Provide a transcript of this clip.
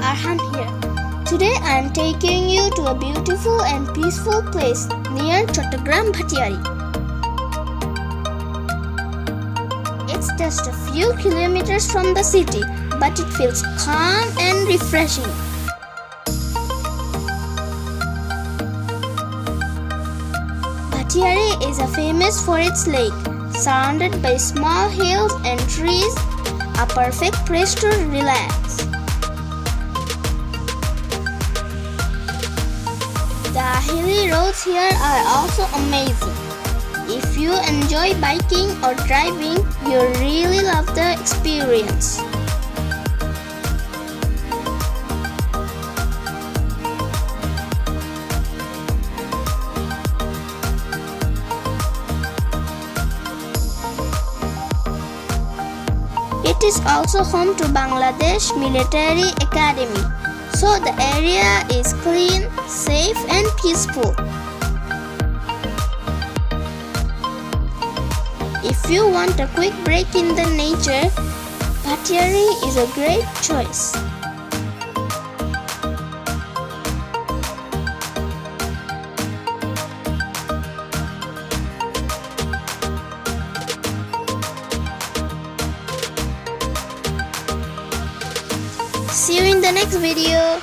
Arhan here. Today I am taking you to a beautiful and peaceful place near Chattogram, Bhatiary. It's just a few kilometers from the city, but it feels calm and refreshing. Bhatiary is famous for its lake, surrounded by small hills and trees, a perfect place to relax. The hilly roads here are also amazing. If you enjoy biking or driving, you'll really love the experience. It is also home to Bangladesh Military Academy, so the area is clean, safe and peaceful. If you want a quick break in the nature, Bhatiary is a great choice. See you in the next video.